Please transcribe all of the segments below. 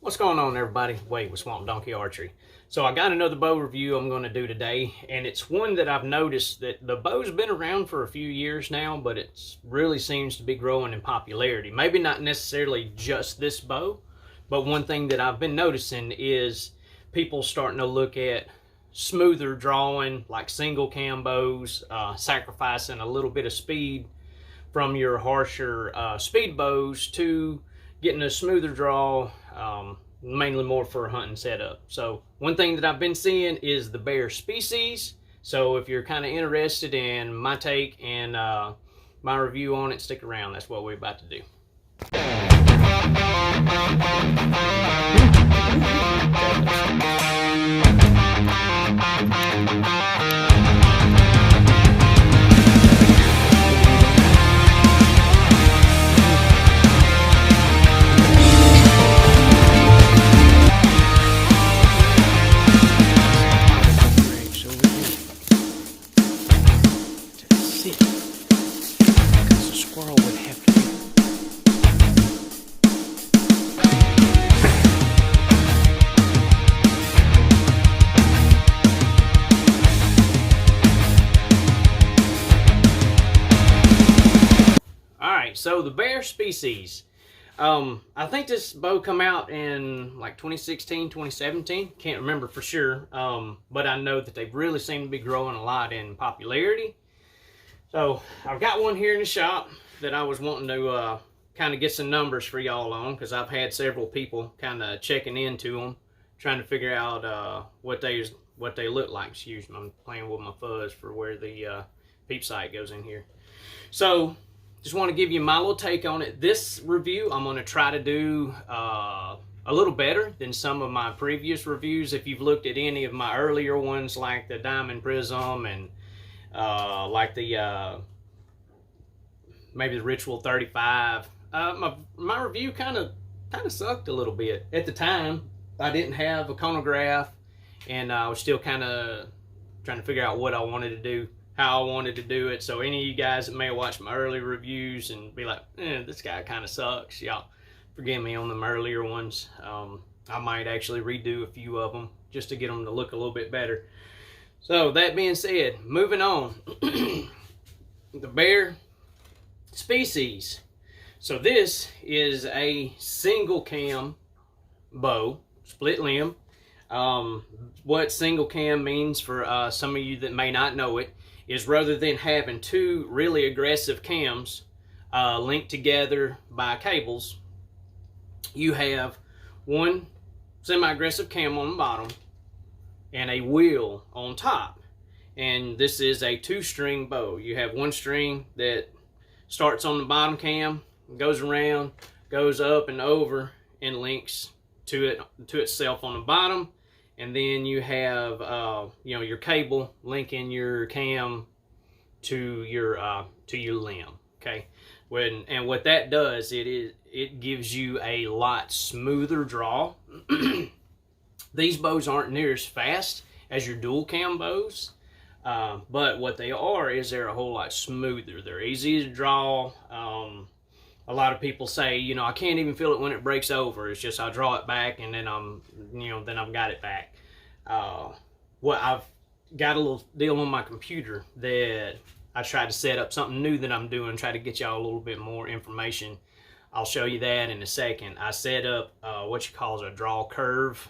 What's going on, everybody? Wade with Swamp Donkey Archery. So I got another bow review I'm going to do today, and it's one that I've noticed that the bow's been around for a few years now, but it really seems to be growing in popularity. Maybe not necessarily just this bow, but one thing that I've been noticing is people starting to look at smoother drawing, like single cam bows, sacrificing a little bit of speed from your harsher speed bows to getting a smoother draw, mainly more for a hunting setup. So one thing that I've been seeing is the bear species. So if you're kind of interested in my take and my review on it, stick around. That's what we're about to do. So the bear species, I think this bow come out in like 2016, 2017. Can't remember for sure, but I know that they really seem to be growing a lot in popularity. So I've got one here in the shop that I was wanting to kind of get some numbers for y'all on, because I've had several people kind of checking into them, trying to figure out what they look like. Excuse me, I'm playing with my fuzz for where the peep sight goes in here. So just want to give you my little take on it. This review, I'm going to try to do a little better than some of my previous reviews. If you've looked at any of my earlier ones, like the Diamond Prism and like the maybe the Ritual 35, my review kind of sucked a little bit. At the time, I didn't have a chronograph, and I was still kind of trying to figure out what I wanted to do, how I wanted to do it. So any of you guys that may have watched my early reviews and be like, this guy kind of sucks, y'all forgive me on them earlier ones. I might actually redo a few of them just to get them to look a little bit better. So that being said, moving on. The bear species. So this is a single cam bow, split limb. What single cam means for some of you that may not know it is, rather than having two really aggressive cams linked together by cables, you have one semi-aggressive cam on the bottom and a wheel on top. And this is a two-string bow. You have one string that starts on the bottom cam, goes around, goes up and over, and links to itself on the bottom. And then you have your cable linking your cam to your limb. Okay, and what that does, it gives you a lot smoother draw. These bows aren't near as fast as your dual cam bows, but what they are is they're a whole lot smoother. They're easy to draw. A lot of people say, I can't even feel it when it breaks over. It's just I draw it back and then then I've got it back. I've got a little deal on my computer that I tried to set up something new that I'm doing, try to get y'all a little bit more information. I'll show you that in a second. I set up what you call a draw curve,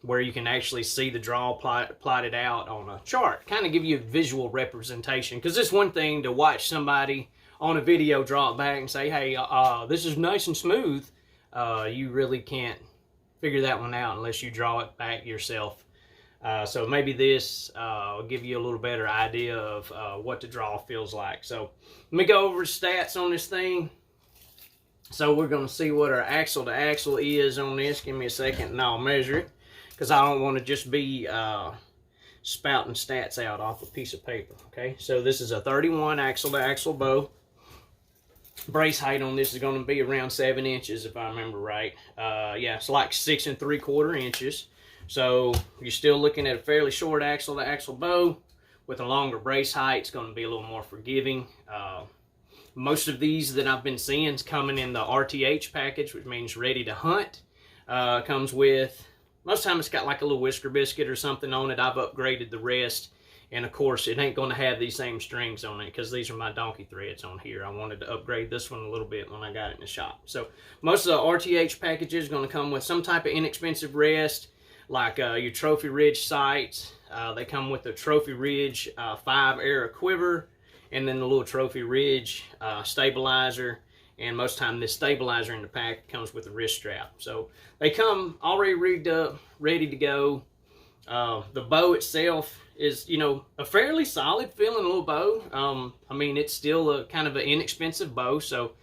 where you can actually see the draw plotted out on a chart, kind of give you a visual representation. Because it's one thing to watch somebody on a video draw it back and say, hey, this is nice and smooth. You really can't figure that one out unless you draw it back yourself. So maybe this will give you a little better idea of what the draw feels like. So let me go over the stats on this thing. So we're going to see what our axle to axle is on this. Give me a second and I'll measure it, because I don't want to just be spouting stats out off a piece of paper. Okay, so this is a 31 axle to axle bow. Brace height on this is going to be around 7 inches, if I remember right. Yeah, it's like 6 3/4 inches. So you're still looking at a fairly short axle to axle bow with a longer brace height. It's going to be a little more forgiving. Most of these that I've been seeing is coming in the RTH package, which means ready to hunt. Comes with, most of the time it's got like a little whisker biscuit or something on it. I've upgraded the rest. And of course, it ain't going to have these same strings on it because these are my donkey threads on here. I wanted to upgrade this one a little bit when I got it in the shop. So most of the RTH packages are going to come with some type of inexpensive rest, like your Trophy Ridge sights. They come with the Trophy Ridge 5-arrow quiver, and then the little Trophy Ridge stabilizer. And most of the time, this stabilizer in the pack comes with a wrist strap. So they come already rigged up, ready to go. The bow itself is, you know, a fairly solid feeling little bow. I mean, it's still a kind of an inexpensive bow, so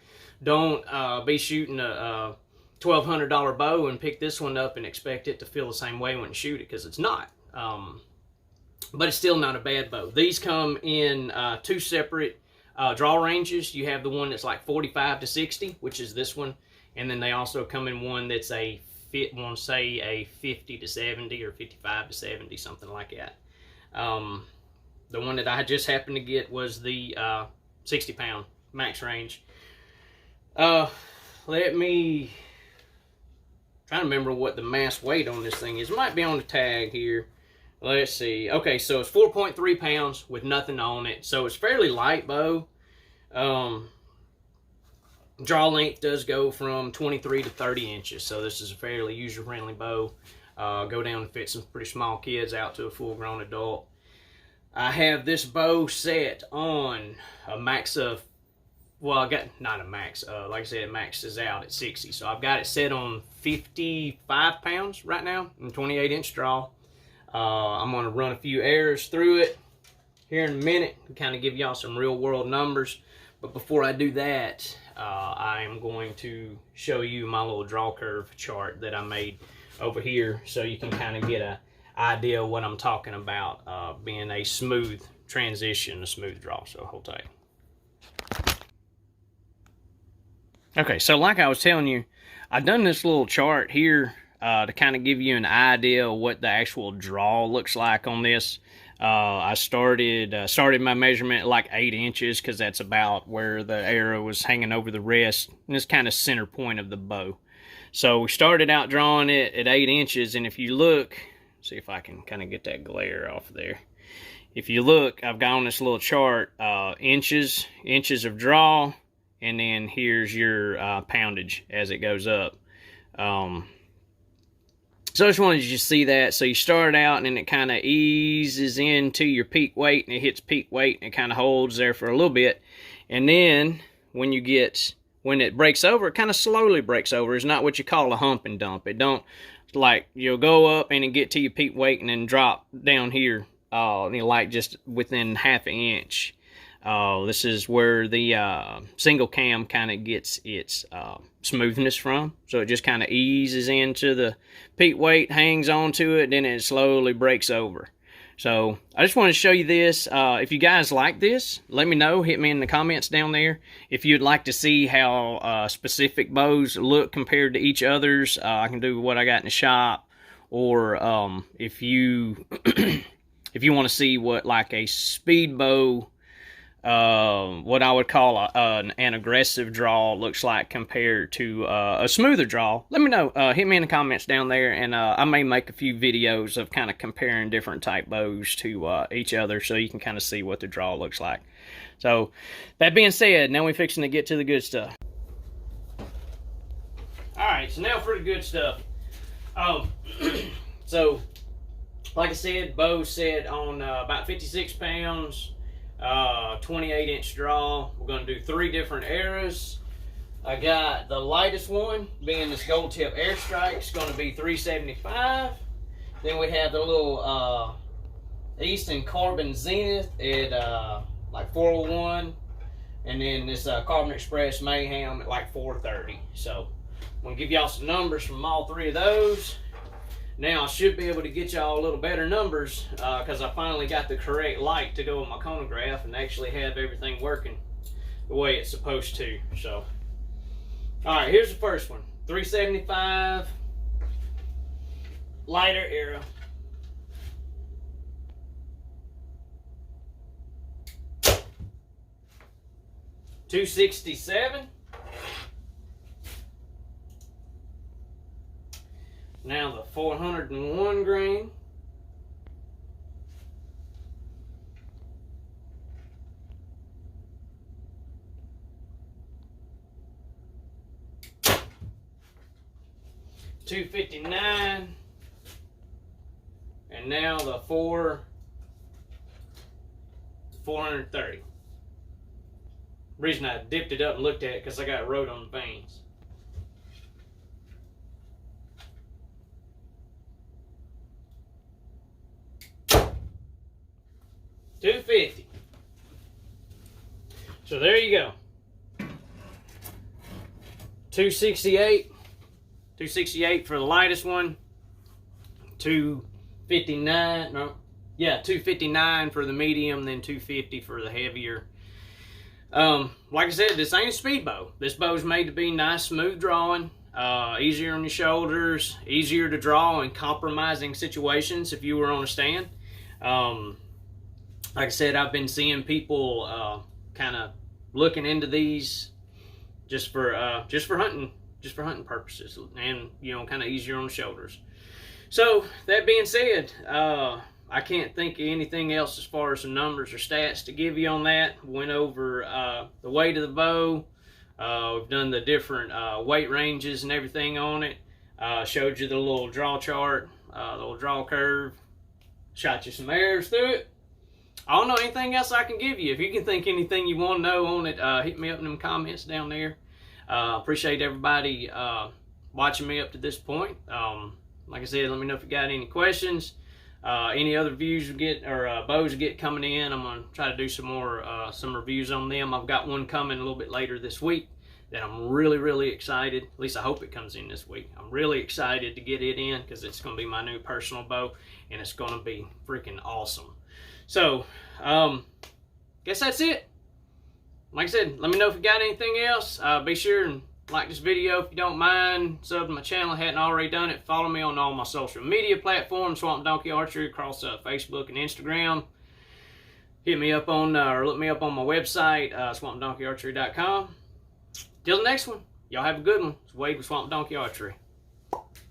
don't be shooting a $1,200 bow and pick this one up and expect it to feel the same way when you shoot it, because it's not. But it's still not a bad bow. These come in 2 separate draw ranges. You have the one that's like 45 to 60, which is this one, and then they also come in one that's a 50 to 70 or 55 to 70, something like that. The one that I just happened to get was the 60 pound max range. Let me try to remember what the mass weight on this thing is. It might be on the tag here. Let's see. Okay, so it's 4.3 pounds with nothing on it. So it's fairly light bow. Draw length does go from 23 to 30 inches. So this is a fairly user-friendly bow. Go down and fit some pretty small kids out to a full-grown adult. I have this bow set on a max of, well, I got, not a max, like I said, it maxes out at 60. So I've got it set on 55 pounds right now in 28-inch draw. I'm going to run a few errors through it here in a minute and kind of give y'all some real-world numbers. But before I do that, I am going to show you my little draw curve chart that I made over here, so you can kind of get an idea of what I'm talking about, being a smooth transition, a smooth draw. So hold tight. Okay, so like I was telling you, I've done this little chart here to kind of give you an idea of what the actual draw looks like on this. I started my measurement at like 8 inches, because that's about where the arrow was hanging over the rest, and it's kind of center point of the bow. So we started out drawing it at 8 inches, and if you look, see if I can kind of get that glare off there. If you look, I've got on this little chart inches of draw, and then here's your poundage as it goes up. So I just wanted you to see that. So you start out, and then it kind of eases into your peak weight, and it hits peak weight, and it kind of holds there for a little bit. And then when it breaks over, it kind of slowly breaks over. It's not what you call a hump and dump. It don't, like, you'll go up and then get to your peak weight and then drop down here, like just within half an inch. This is where the single cam kind of gets its smoothness from. So it just kind of eases into the peak weight, hangs onto it, then it slowly breaks over. So I just want to show you this. If you guys like this, let me know. Hit me in the comments down there. If you'd like to see how specific bows look compared to each other's, I can do what I got in the shop. Or if you if you want to see what like a speed bow, what I would call an aggressive draw looks like compared to a smoother draw, let me know. Hit me in the comments down there, and I may make a few videos of kind of comparing different type bows to each other, so you can kind of see what the draw looks like. So that being said, now we're fixing to get to the good stuff. Alright, so now for the good stuff. So like I said, bow set on about 56 pounds. 28-inch draw. We're going to do 3 different arrows. I got the lightest one, being this gold tip airstrike. It's going to be 375. Then we have the little Easton Carbon Zenith at like 401. And then this Carbon Express Mayhem at like 430. So I'm going to give y'all some numbers from all 3 of those. Now I should be able to get y'all a little better numbers, because I finally got the correct light to go with my chronograph and actually have everything working the way it's supposed to. So, alright, here's the first one. 375 lighter arrow. $267. Now the 401 grain. $2.59, and now the 430. Reason I dipped it up and looked at it because I got wrote on the veins. $2.50. So there you go. $2.68. $2.68 for the lightest one. $2.59. No, yeah, $2.59 for the medium, then $2.50 for the heavier. Like I said, this ain't a speed bow. This bow is made to be nice, smooth drawing, easier on your shoulders, easier to draw in compromising situations if you were on a stand. Like I said, I've been seeing people kind of looking into these just for hunting purposes, and kind of easier on the shoulders. So that being said, I can't think of anything else as far as some numbers or stats to give you on that. Went over the weight of the bow. We've done the different weight ranges and everything on it. Showed you the little draw chart, the little draw curve. Shot you some arrows through it. I don't know anything else I can give you. If you can think anything you want to know on it, hit me up in them comments down there. Appreciate everybody watching me up to this point. Like I said, let me know if you got any questions. Any other views you get or bows you get coming in, I'm going to try to do some more some reviews on them. I've got one coming a little bit later this week that I'm really excited. At least I hope it comes in this week. I'm really excited to get it in because it's going to be my new personal bow, and it's going to be freaking awesome. So, guess that's it. Like I said, let me know if you got anything else. Be sure and like this video if you don't mind. Sub to my channel, hadn't already done it. Follow me on all my social media platforms, Swamp Donkey Archery, across Facebook and Instagram. Hit me up on, or look me up on my website, swampdonkeyarchery.com. Till the next one, y'all have a good one. It's Wade with Swamp Donkey Archery.